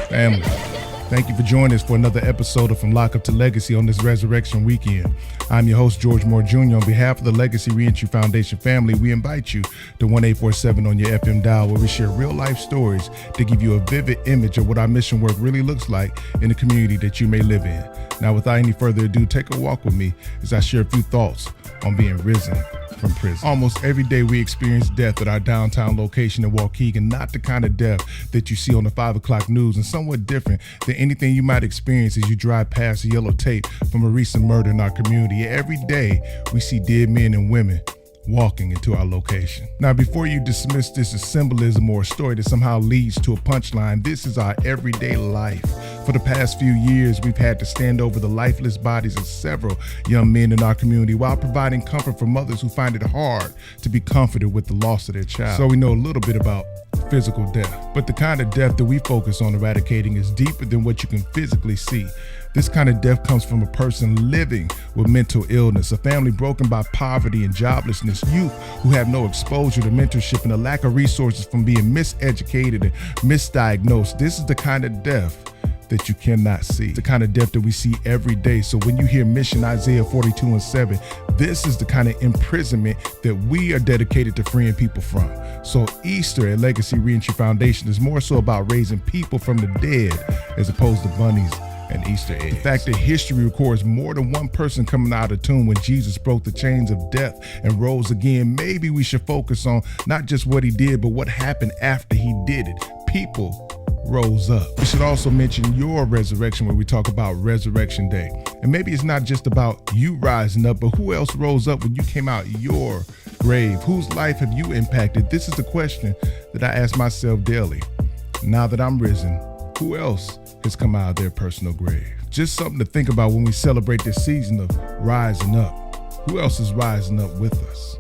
Family, thank you for joining us for another episode of From Lockup to Legacy on this Resurrection Weekend. I'm your host, George Moore Jr. On behalf of the Legacy Reentry Foundation family, we invite you to 1847 on your FM dial, where we share real-life stories to give you a vivid image of what our mission work really looks like in the community that you may live in. Now, without any further ado, take a walk with me as I share a few thoughts on being risen from prison. Almost every day we experience death at our downtown location in Waukegan, not the kind of death that you see on the 5 o'clock news, and somewhat different than anything you might experience as you drive past the yellow tape from a recent murder in our community. Every day we see dead men and women walking into our location. Now, before you dismiss this as symbolism or a story that somehow leads to a punchline, this is our everyday life. For the past few years, we've had to stand over the lifeless bodies of several young men in our community while providing comfort for mothers who find it hard to be comforted with the loss of their child. So we know a little bit about physical death, but the kind of death that we focus on eradicating is deeper than what you can physically see. This kind of death comes from a person living with mental illness, a family broken by poverty and joblessness, youth who have no exposure to mentorship, and a lack of resources from being miseducated and misdiagnosed. This is the kind of death that you cannot see, the kind of death that we see every day. So when you hear Mission Isaiah 42:7, this is the kind of imprisonment that we are dedicated to freeing people from. So Easter at Legacy Reentry Foundation is more so about raising people from the dead as opposed to bunnies and Easter eggs. The fact that history records more than one person coming out of the tomb when Jesus broke the chains of death and rose again, maybe we should focus on not just what he did, but what happened after he did it. People rose up. We should also mention your resurrection when we talk about Resurrection Day. And maybe it's not just about you rising up, but who else rose up when you came out your grave? Whose life have you impacted? This is the question that I ask myself daily. Now that I'm risen, who else has come out of their personal grave? Just something to think about when we celebrate this season of rising up. Who else is rising up with us?